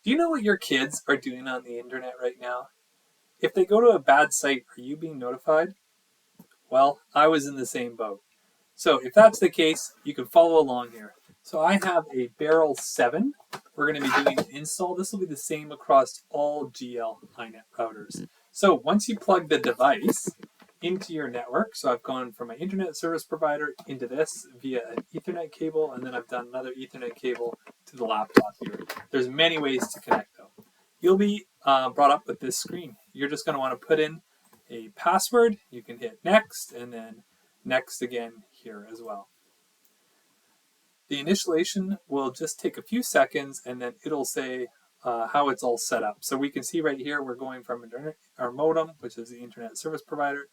Do you know what your kids are doing on the internet right now? If they go to a bad site, are you being notified? Well, I was in the same boat. So if that's the case, you can follow along here. So I have a Barrel 7. We're going to be doing an install. This will be the same across all GL.iNet routers. So once you plug the device into your network, so I've gone from my internet service provider into this via an Ethernet cable, and then I've done another Ethernet cable to the laptop here. There's many ways to connect though. You'll be brought up with this screen. You're just going to want to put in a password. You can hit next and then next again here as well. The initialization will just take a few seconds and then it'll say how it's all set up. So we can see right here we're going from our modem, which is the internet service provider,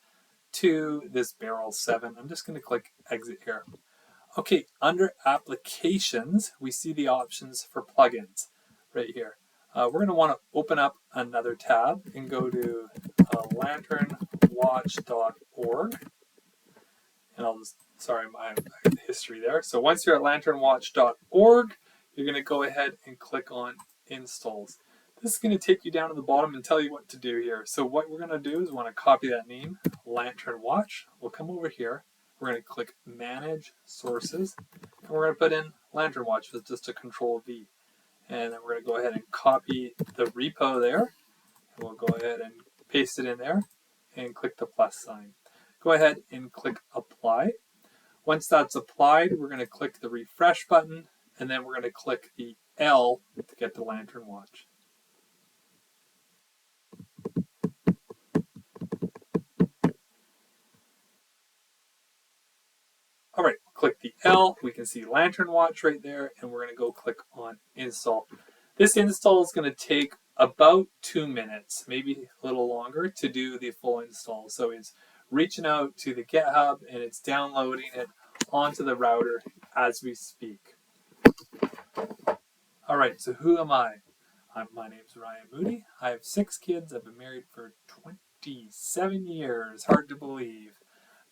to this Barrel 7. I'm just going to click exit here. Okay, under applications, we see the options for plugins right here. We're going to want to open up another tab and go to lanternwatch.org. And I'll just, sorry, my history there. So once you're at lanternwatch.org, you're going to go ahead and click on installs. This is going to take you down to the bottom and tell you what to do here. So what we're going to do is we want to copy that name, Lantern Watch. We'll come over here. We're going to click Manage Sources. And we're going to put in Lantern Watch with just a Control V. And then we're going to go ahead and copy the repo there. And we'll go ahead and paste it in there and click the plus sign. Go ahead and click Apply. Once that's applied, we're going to click the Refresh button, and then we're going to click the L to get the Lantern Watch. All right, click the L. We can see Lantern Watch right there, and we're going to go click on Install. This install is going to take about 2 minutes, maybe a little longer, to do the full install. So it's reaching out to the GitHub, and it's downloading it onto the router as we speak. All right, so who am I? My name's Ryan Moody. I have 6 kids. I've been married for 27 years. Hard to believe.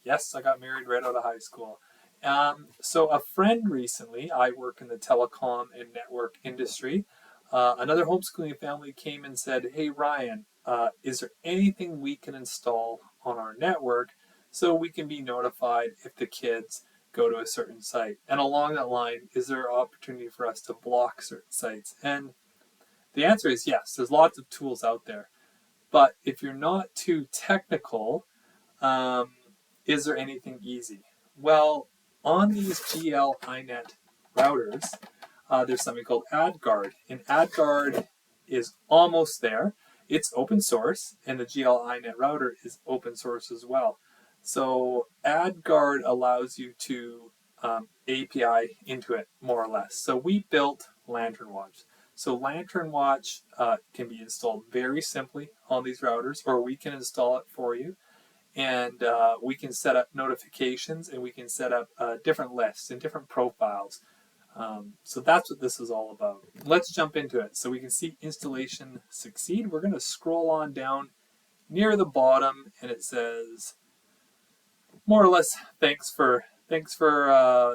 Yes, I got married right out of high school. So a friend recently, I work in the telecom and network industry. Another homeschooling family came and said, hey, Ryan, is there anything we can install on our network so we can be notified if the kids go to a certain site? And along that line, is there an opportunity for us to block certain sites? And the answer is yes. There's lots of tools out there. But if you're not too technical, is there anything easy? Well, on these GL.iNet routers, there's something called Adguard. And Adguard is almost there. It's open source, and the GL.iNet router is open source as well. So Adguard allows you to API into it, more or less. So we built Lantern Watch. So Lantern Watch can be installed very simply on these routers, or we can install it for you. And we can set up notifications, and we can set up different lists and different profiles. So that's what this is all about. Let's jump into it. So we can see installation succeed. We're going to scroll on down near the bottom, and it says more or less thanks for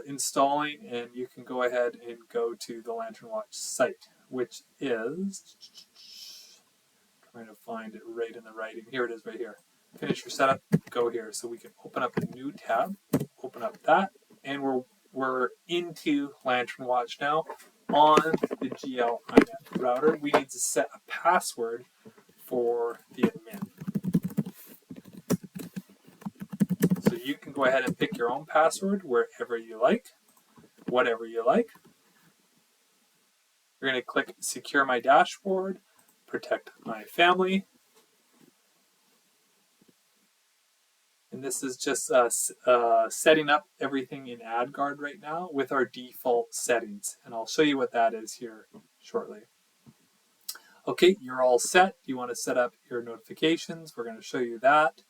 installing, and you can go ahead and go to the Lantern Watch site, which is, trying to find it right in the writing. Here it is right here. Finish your setup, go here. So we can open up a new tab, open up that, and we're into Lantern Watch now on the GL.iNet router. We need to set a password for the admin. So you can go ahead and pick your own password wherever you like, whatever you like. You're going to click Secure My Dashboard, Protect My Family. And this is just setting up everything in Adguard right now with our default settings. And I'll show you what that is here shortly. Okay, you're all set. You want to set up your notifications. We're going to show you that.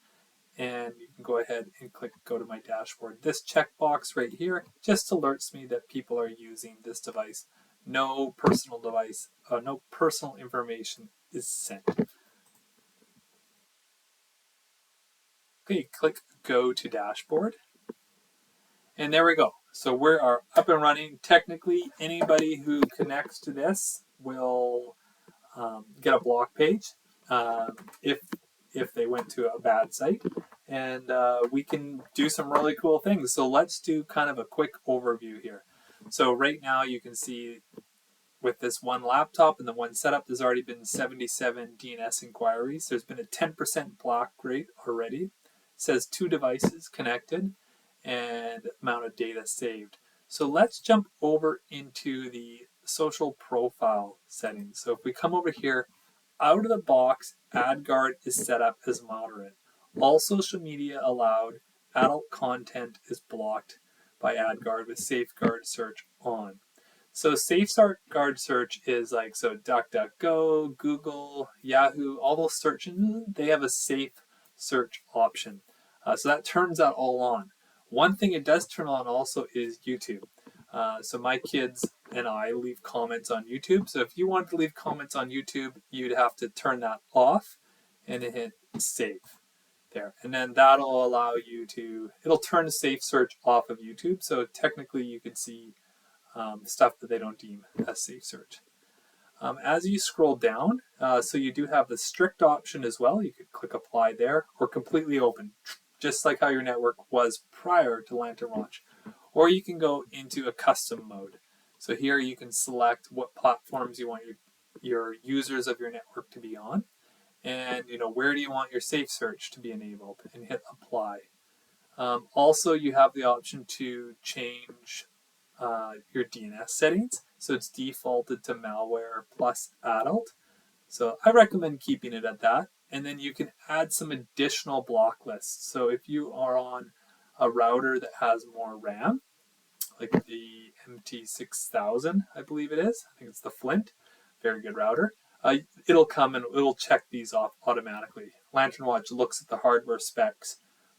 And you can go ahead and click Go to My Dashboard. This checkbox right here just alerts me that people are using this device. No personal information is sent. Okay, click Go to Dashboard. And there we go. So we are up and running. Technically, anybody who connects to this will get a block page if they went to a bad site, and we can do some really cool things. So let's do kind of a quick overview here. So right now you can see with this one laptop and the one setup, there's already been 77 DNS inquiries. There's been a 10% block rate already. It says 2 devices connected and amount of data saved. So let's jump over into the social profile settings. So if we come over here, out of the box, Adguard is set up as moderate. All social media allowed. Adult content is blocked by Adguard with safeguard search on. So safeguard search is like, so DuckDuckGo, Google, Yahoo, all those search engines, they have a safe search option. So that turns that all on. One thing it does turn on also is YouTube. So my kids and I leave comments on YouTube. So if you wanted to leave comments on YouTube, you'd have to turn that off and hit save there. And then that'll allow you to, it'll turn safe search off of YouTube. So technically you could see stuff that they don't deem as safe search. As you scroll down, so you do have the strict option as well. You could click apply there, or completely open, just like how your network was prior to Lantern Watch. Or you can go into a custom mode. So here you can select what platforms you want your users of your network to be on, and where do you want your safe search to be enabled, and hit apply. Also, you have the option to change your DNS settings. So it's defaulted to malware plus adult. So I recommend keeping it at that. And then you can add some additional block lists. So if you are on a router that has more RAM, like the MT6000, I believe it is. I think it's the Flint. Very good router. It'll come and it'll check these off automatically. Lantern Watch looks at the hardware specs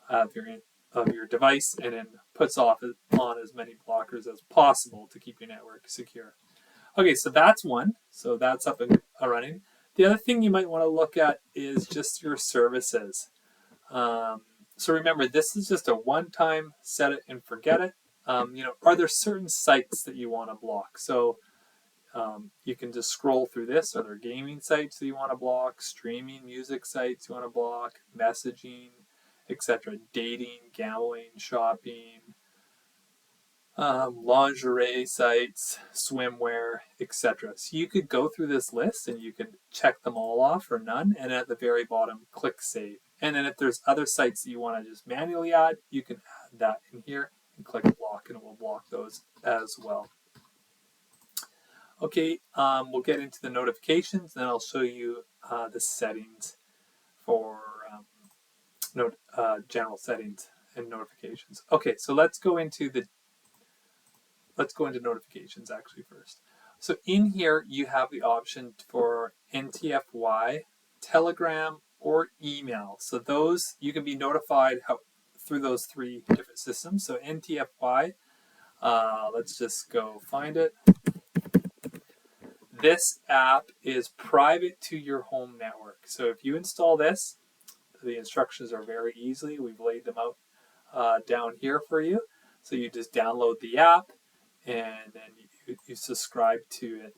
of your device and then puts on as many blockers as possible to keep your network secure. Okay, so that's one. So that's up and running. The other thing you might want to look at is just your services. So remember, this is just a one-time set it and forget it. Are there certain sites that you want to block? So you can just scroll through this. Are there gaming sites that you want to block? Streaming music sites you want to block? Messaging, etc. Dating, gambling, shopping, lingerie sites, swimwear, etc. So you could go through this list and you can check them all off or none, and at the very bottom, click save. And then if there's other sites that you want to just manually add, you can add that in here and click block, and it will block those as well. Okay, we'll get into the notifications, and then I'll show you the settings for general settings and notifications. Okay, so let's go into notifications actually first. So in here you have the option for NTFY, Telegram, or email. So those you can be notified through those 3 different systems. So NTFY, let's just go find it. This app is private to your home network. So if you install this, the instructions are very easy. We've laid them out down here for you. So you just download the app, and then you subscribe to it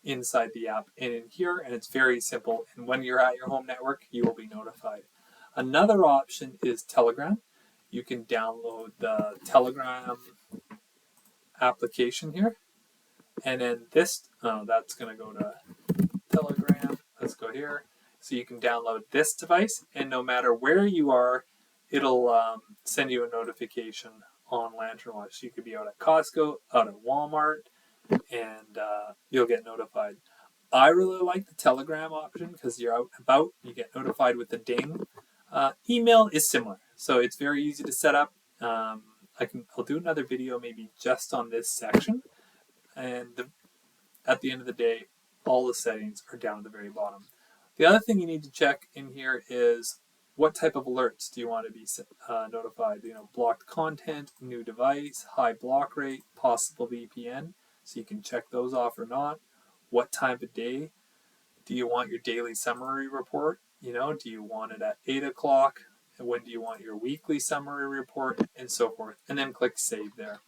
inside the app and in here, and it's very simple. And when you're at your home network, you will be notified. Another option is Telegram. You can download the Telegram application here, and then this, that's going to go to Telegram. Let's go here. So you can download this device, and no matter where you are, it'll send you a notification on Lantern Watch. So you could be out at Costco, out at Walmart, and you'll get notified. I really like the Telegram option because you're out and about, you get notified with the ding. Email is similar, so it's very easy to set up. I'll do another video maybe just on this section, and at the end of the day, all the settings are down at the very bottom. The other thing you need to check in here is what type of alerts do you want to be notified? Blocked content, new device, high block rate, possible VPN. So you can check those off or not. What time of day do you want your daily summary report? Do you want it at 8 o'clock? And when do you want your weekly summary report? And so forth. And then click save there.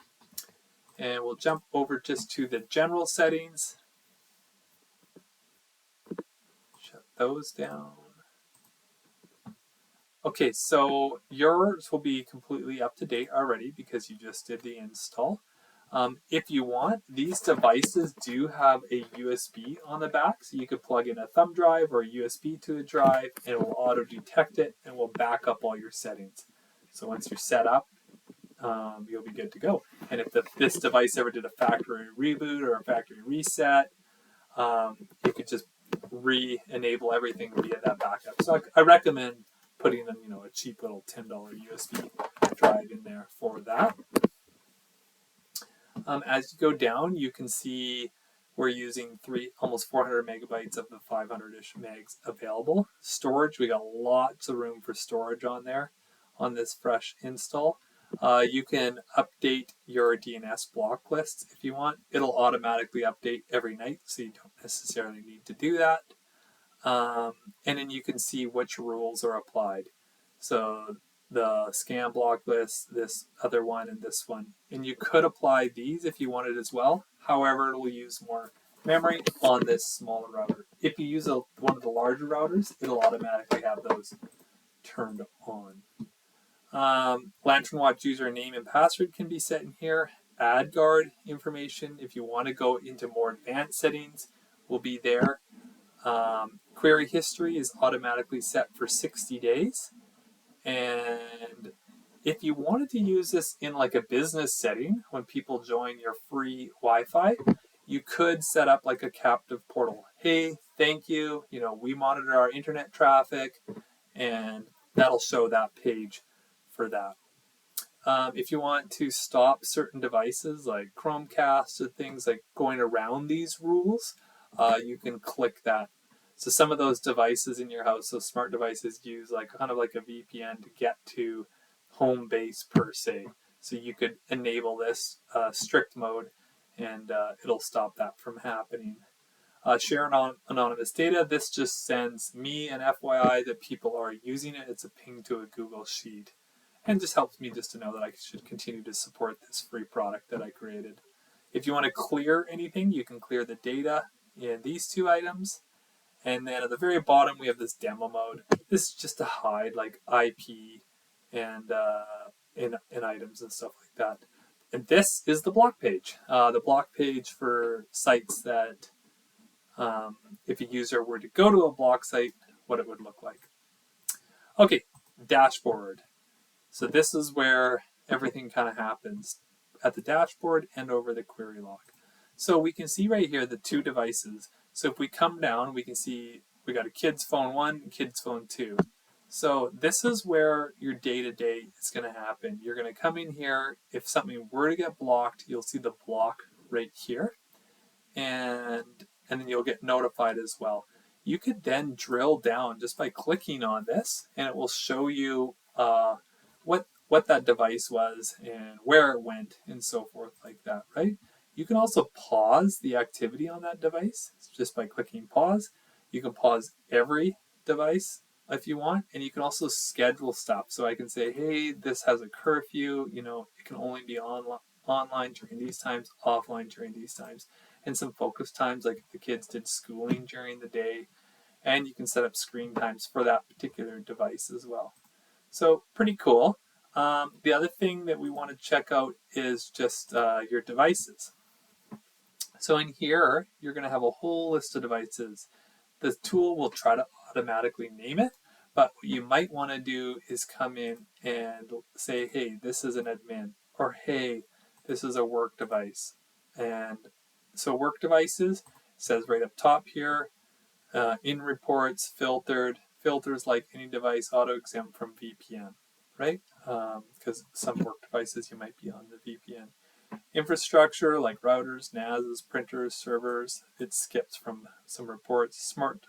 And we'll jump over just to the general settings. those down. Okay, so yours will be completely up to date already because you just did the install. If you want, these devices do have a USB on the back, so you could plug in a thumb drive or a USB to a drive, and it will auto detect it and will back up all your settings. So once you're set up, you'll be good to go. And if this device ever did a factory reboot or a factory reset, you could just re-enable everything via that backup. So I recommend putting them, a cheap little $10 USB drive in there for that. As you go down, you can see we're using almost 400 megabytes of the 500-ish megs available. Storage, we got lots of room for storage on there on this fresh install. You can update your DNS block lists if you want. It'll automatically update every night, so you don't necessarily need to do that. And then you can see which rules are applied. So the scan block list, this other one, and this one. And you could apply these if you wanted as well. However, it will use more memory on this smaller router. If you use one of the larger routers, it'll automatically have those turned on. Lantern Watch username and password can be set in here. Adguard information, if you want to go into more advanced settings, will be there. Query history is automatically set for 60 days. And if you wanted to use this in like a business setting, when people join your free Wi-Fi, you could set up like a captive portal. Hey, thank you. We monitor our internet traffic, and that'll show that page for that. If you want to stop certain devices like Chromecast or things like going around these rules, you can click that. So some of those devices in your house, those smart devices, use kind of like a VPN to get to home base per se. So you could enable this strict mode, and it'll stop that from happening. Share anonymous data. This just sends me an FYI that people are using it. It's a ping to a Google Sheet. And just helps me just to know that I should continue to support this free product that I created. If you want to clear anything, you can clear the data in these two items. And then at the very bottom, we have this demo mode. This is just to hide like IP and in items and stuff like that. And this is the block page. The block page for sites that if a user were to go to a block site, what it would look like. Okay, dashboard. So this is where everything kind of happens at the dashboard and over the query log. So we can see right here the two devices. So if we come down, we can see we got a kid's phone 1 and kid's phone 2. So this is where your day-to-day is going to happen. You're going to come in here. If something were to get blocked, you'll see the block right here. And then you'll get notified as well. You could then drill down just by clicking on this, and it will show you what that device was and where it went and so forth like that, right? You can also pause the activity on that device just by clicking pause. You can pause every device if you want, and you can also schedule stuff. So I can say, hey, this has a curfew, it can only be online during these times, offline during these times, and some focus times like if the kids did schooling during the day, and you can set up screen times for that particular device as well. So pretty cool. The other thing that we want to check out is just your devices. So in here, you're going to have a whole list of devices. The tool will try to automatically name it, but what you might want to do is come in and say, hey, this is an admin, or hey, this is a work device. And so work devices says right up top here, in reports, filters like any device auto-exempt from VPN, right? Because some work devices you might be on the VPN. Infrastructure like routers, NASs, printers, servers, it skips from some reports. Smart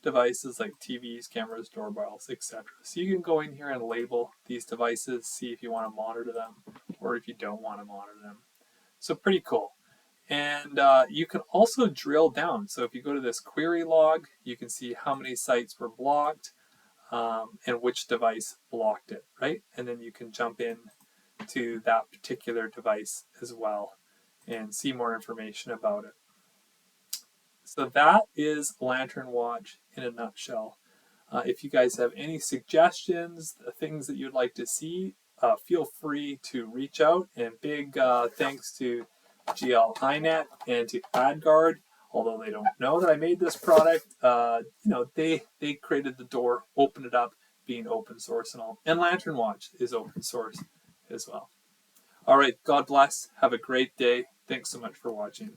devices like TVs, cameras, doorbells, etc. So you can go in here and label these devices, see if you want to monitor them or if you don't want to monitor them. So pretty cool. And you can also drill down. So if you go to this query log, you can see how many sites were blocked and which device blocked it, right? And then you can jump in to that particular device as well and see more information about it. So that is Lantern Watch in a nutshell. If you guys have any suggestions, things that you'd like to see, feel free to reach out. And big thanks to GL.iNet and to Adguard. Although they don't know that I made this product, they created the door, opened it up, being open source and all. And Lantern Watch is open source as well. All right, God bless. Have a great day. Thanks so much for watching.